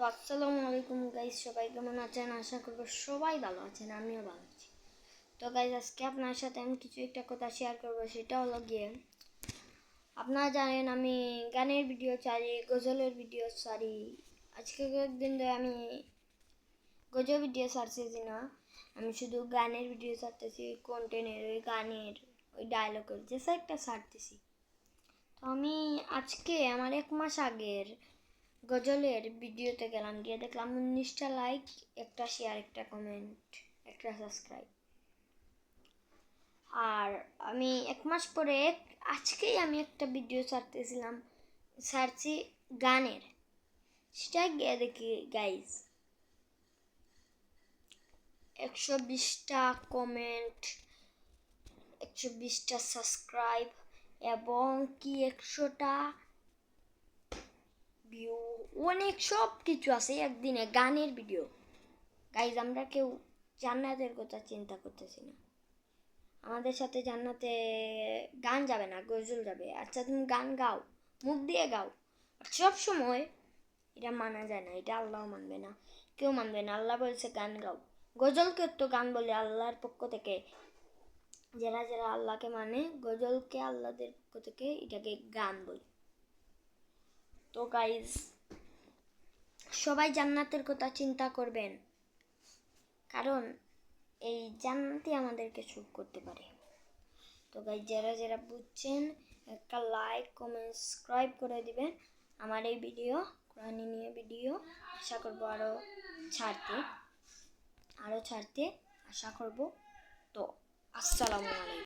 তো আসসালামু আলাইকুম গাইজ, সবাই কেমন আছেন? আশা করবো সবাই ভালো আছেন, আমিও ভালো আছি। তো গাইজ, আজকে আপনার সাথে আমি কিছু একটা কথা শেয়ার করবো। সেটা হলো গিয়ে, আপনারা জানেন আমি গানের ভিডিও ছাড়ি, গজলের ভিডিও ছাড়ি। আজকে কয়েকদিন ধরে আমি গজল ভিডিও ছাড়ছি না, আমি শুধু গানের ভিডিও ছাড়তেছি। কন্টেন্টের ওই গানের ওই ডায়লগের যে একটা ছাড়তেছি। তো আমি আজকে আমার 1 মাস আগের গজলের ভিডিওতে গেলাম, গিয়ে দেখলাম 19টা লাইক, একটা শেয়ার, একটা কমেন্ট, একটা সাবস্ক্রাইব। আর আমি 1 মাস পরে আজকেই আমি একটা ভিডিও ছাড়ছি গানের। সেটা গিয়ে দেখি গাইজ 120টা কমেন্ট, 120টা সাবস্ক্রাইব এবং কি 100টা ভিউ, অনেক সব কিছু আছে একদিনে গানের ভিডিও। গাইজ, আমরা কেউ জান্নাতের কথা চিন্তা করতেছি না। আমাদের সাথে জান্নাতে গান যাবে না, গজল যাবে। আচ্ছা, তুমি গান গাও, মুখ দিয়ে গাও, সব সময় এটা মানা যায় না, এটা আল্লাহ মানবে না, কেউ মানবে না। আল্লাহ বলছে গান গাও। গজলকে তো গান বলে আল্লাহর পক্ষ থেকে। যারা যারা আল্লাহকে মানে, গজলকে আল্লাহদের পক্ষ থেকে এটাকে গান বলে। তো গাইজ, সবাই জান্নাতের কথা চিন্তা করবেন, কারণ এই জান্নাতই আমাদেরকে সুখ করতে পারে। তো গাইজ, যারা যারা বুঝছেন একটা লাইক, কমেন্ট, সাবস্ক্রাইব করে দিবেন আমার এই ভিডিও, কোরআনী নিয়ে ভিডিও আশা করবো আরও ছাড়তে আশা করব। তো আসসালামু আলাইকুম।